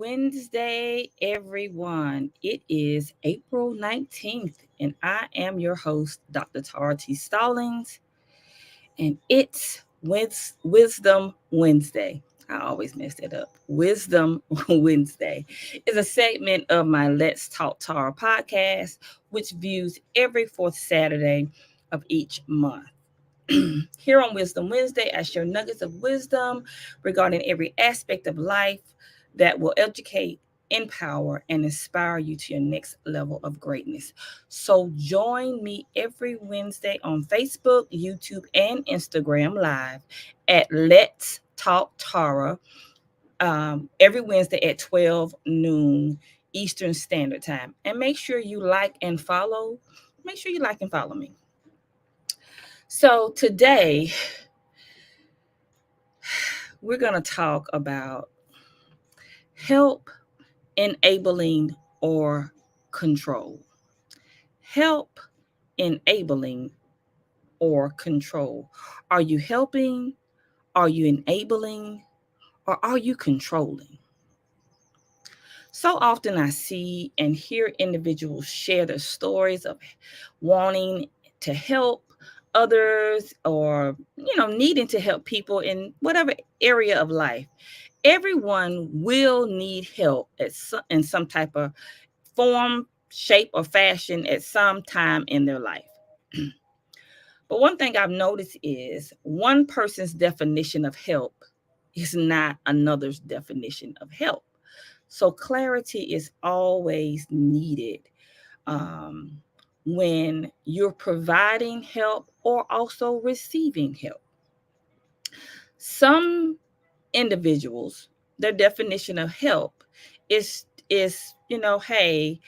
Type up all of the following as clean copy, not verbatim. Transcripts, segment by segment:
Wednesday, everyone. It is April 19th, and I am your host, Dr. Tara T. Stallings, and it's Wisdom Wednesday. I always mess it up. Wisdom Wednesday is a segment of my Let's Talk Tara podcast, which views every fourth Saturday of each month. Here on Wisdom Wednesday, I share nuggets of wisdom regarding every aspect of life that will educate, empower, and inspire you to your next level of greatness. So join me every Wednesday on Facebook, YouTube, and Instagram Live at Let's Talk Tara every Wednesday at 12 noon Eastern Standard Time. And make sure you like and follow. Make sure you like and follow me. So today, we're going to talk about help, enabling, or control. Help, enabling, or control. Are you helping? Are you enabling? Or are you controlling? So often I see and hear individuals share their stories of wanting to help others or needing to help people in whatever area of life. Everyone will need help in some type of form, shape, or fashion at some time in their life. But one thing I've noticed is one person's definition of help is not another's definition of help. So clarity is always needed um, when you're providing help or also receiving help. Some individuals, their definition of help is hey,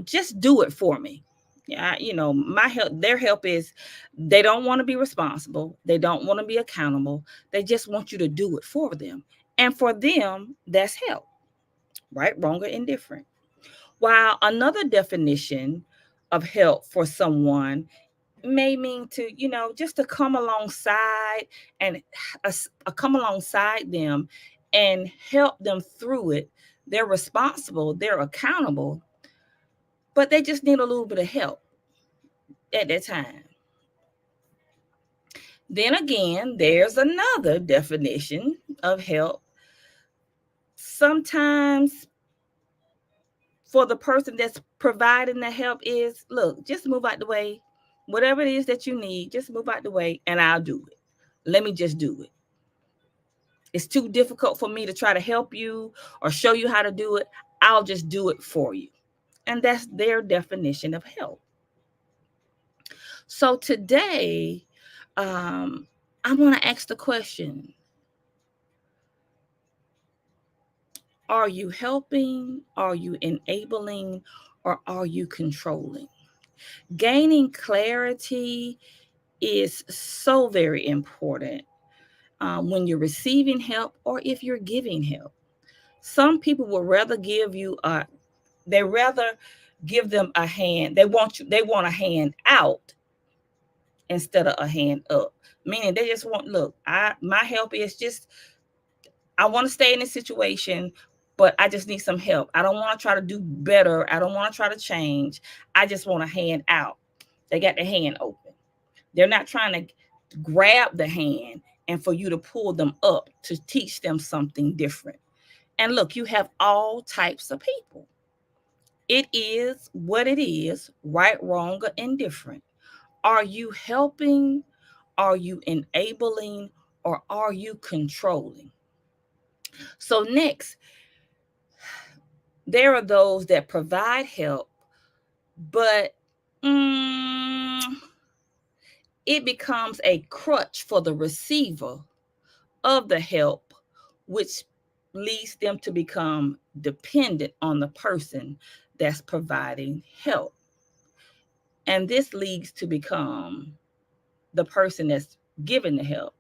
just do it for me. Yeah, my help, their help is they don't want to be responsible, they don't want to be accountable, they just want you to do it for them. And for them, that's help, right, wrong, or indifferent. While another definition of help for someone may mean to just to come alongside and come alongside them and help them through it. They're responsible, they're accountable, but they just need a little bit of help at that time. Then again, there's another definition of help. Sometimes for the person that's providing the help is, look, just move out the way. Whatever it is that you need, just move out the way and I'll do it. Let me just do it. It's too difficult for me to try to help you or show you how to do it. I'll just do it for you. And that's their definition of help. So today, I want to ask the question, are you helping? Are you enabling? Or are you controlling? Gaining clarity is so very important when you're receiving help or if you're giving help. Some people would rather they rather give them a hand. They want a hand out instead of a hand up. Meaning they just want, look, my help is just, I want to stay in this situation, but I just need some help. I don't want to try to do better. I don't want to try to change. I just want a hand out. They got their hand open. They're not trying to grab the hand and for you to pull them up to teach them something different. And look, you have all types of people. It is what it is, right, wrong, or indifferent. Are you helping? Are you enabling? Or are you controlling? So, next, there are those that provide help, but it becomes a crutch for the receiver of the help, which leads them to become dependent on the person that's providing help. And this leads to become the person that's giving the help.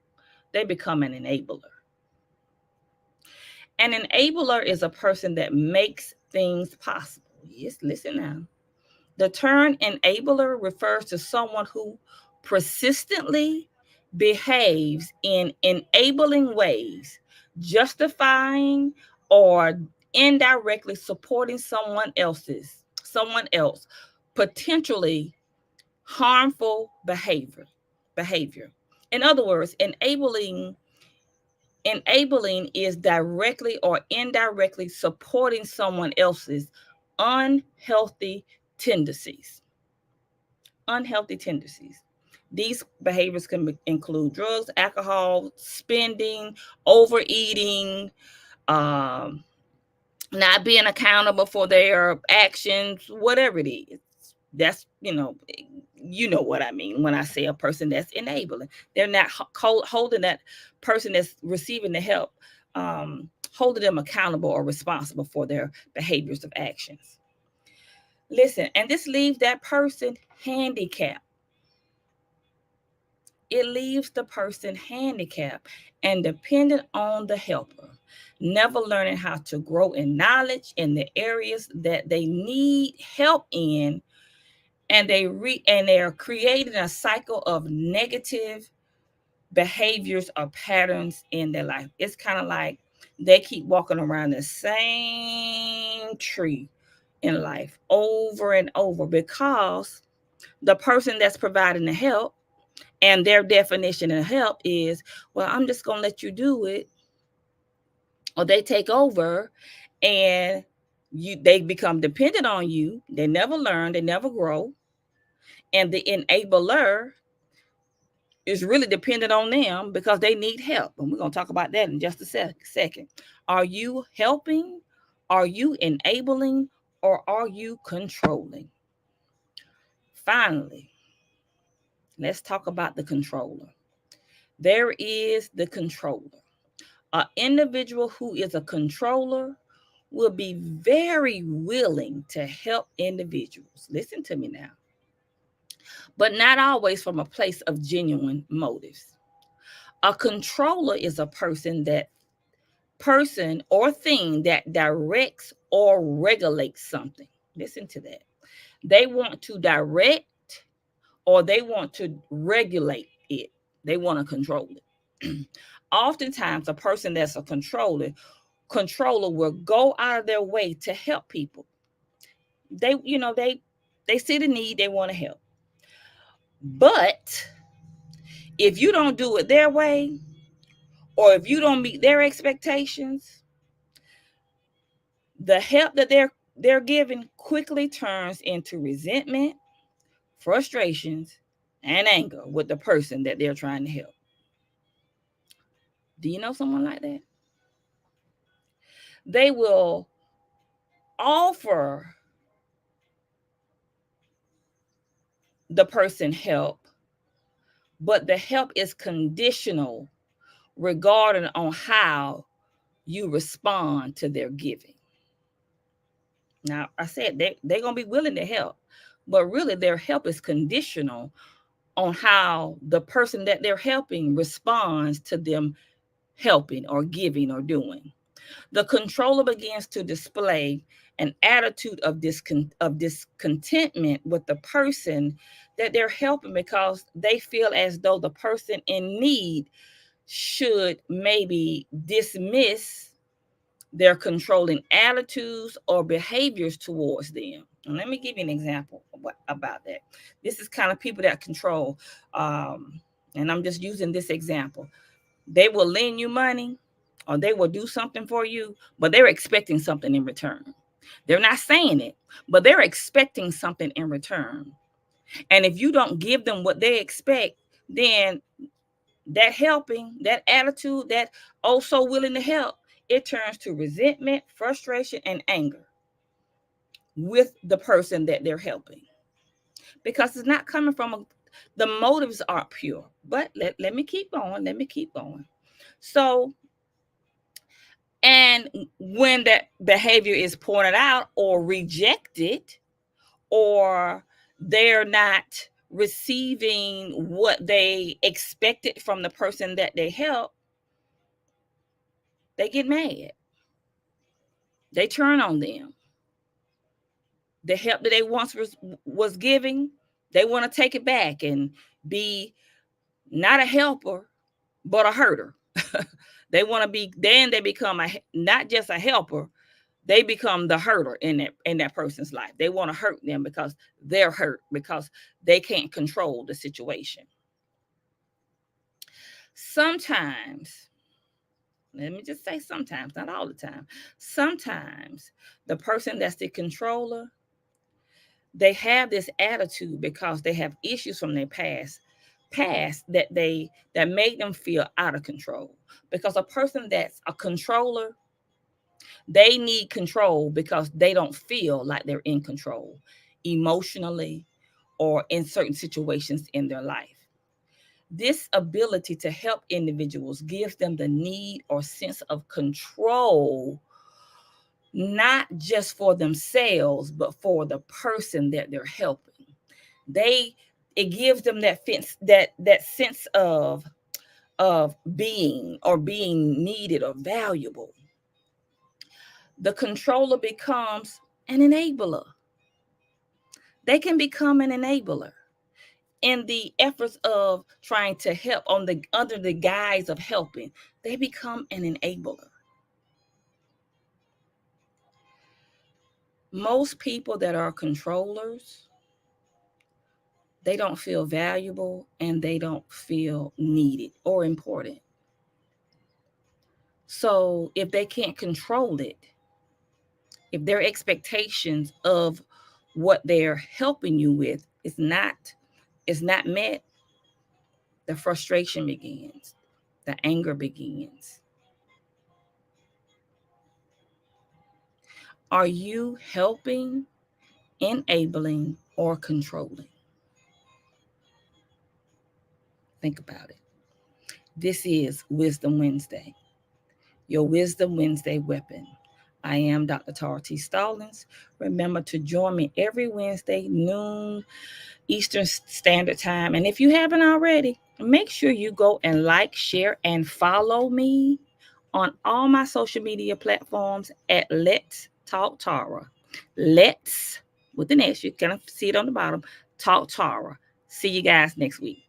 They become an enabler. An enabler is a person that makes things possible. Yes, listen now. The term enabler refers to someone who persistently behaves in enabling ways, justifying or indirectly supporting someone else potentially harmful behavior. In other words, enabling is directly or indirectly supporting someone else's unhealthy tendencies. Unhealthy tendencies. These behaviors can include drugs, alcohol, spending, overeating, um, not being accountable for their actions, whatever it is. That's, you know what I mean when I say a person that's enabling. They're not holding that person that's receiving the help, holding them accountable or responsible for their behaviors of actions. Listen, and this leaves that person handicapped. It leaves the person handicapped and dependent on the helper, never learning how to grow in knowledge in the areas that they need help in, and they are creating a cycle of negative behaviors or patterns in their life. It's kind of like they keep walking around the same tree in life over and over because the person that's providing the help and their definition of help is, well, I'm just going to let you do it, or they take over and they become dependent on you. They never learn, they never grow. And the enabler is really dependent on them because they need help. And we're going to talk about that in just a second. Are you helping? Are you enabling? Or are you controlling? Finally, let's talk about the controller. There is the controller. An individual who is a controller will be very willing to help individuals. Listen to me now. But not always from a place of genuine motives. A controller is a person or thing that directs or regulates something. Listen to that. They want to direct or they want to regulate it. They want to control it. Oftentimes, a person that's a controller will go out of their way to help people. They see the need, they want to help. But if you don't do it their way, or if you don't meet their expectations, the help that they're giving quickly turns into resentment, frustrations, and anger with the person that they're trying to help. Do you know someone like that? They will offer the person help, but the help is conditional regarding on how you respond to their giving. Now, I said they're going to be willing to help, but really their help is conditional on how the person that they're helping responds to them helping or giving or doing. The controller begins to display an attitude of discontentment with the person that they're helping because they feel as though the person in need should maybe dismiss their controlling attitudes or behaviors towards them. And let me give you an example about that. This is kind of people that control, and I'm just using this example. They will lend you money or they will do something for you, but they're expecting something in return. They're not saying it, but they're expecting something in return. And if you don't give them what they expect, then that helping, that attitude, that oh so willing to help, it turns to resentment, frustration, and anger with the person that they're helping because it's not coming from the motives are pure. But let me keep going. Let me keep going. So, and when that behavior is pointed out or rejected, or they're not receiving what they expected from the person that they help, they get mad. They turn on them. The help that they once was giving, they want to take it back and be not a helper, but a herder. They want to be, then they become not just a helper, they become the hurter in that person's life. They want to hurt them because they're hurt, because they can't control the situation. Sometimes, let me just say sometimes, not all the time. Sometimes the person that's the controller, they have this attitude because they have issues from their past that made them feel out of control. Because a person that's a controller, they need control because they don't feel like they're in control emotionally or in certain situations in their life. This ability to help individuals gives them the need or sense of control, not just for themselves, but for the person that they're helping. They It gives them that sense of being, or being needed or valuable. The controller becomes an enabler. They can become an enabler in the efforts of trying to help, under the guise of helping. They become an enabler. Most people that are controllers, they don't feel valuable and they don't feel needed or important. So if they can't control it, if their expectations of what they're helping you with is not met, the frustration begins, the anger begins. Are you helping, enabling, or controlling? Think about it. This is Wisdom Wednesday, your Wisdom Wednesday weapon. I am Dr. Tara T. Stallings. Remember to join me every Wednesday, noon Eastern Standard Time. And if you haven't already, make sure you go and like, share, and follow me on all my social media platforms at Let's Talk Tara. Let's, with an S, you can see it on the bottom, Talk Tara. See you guys next week.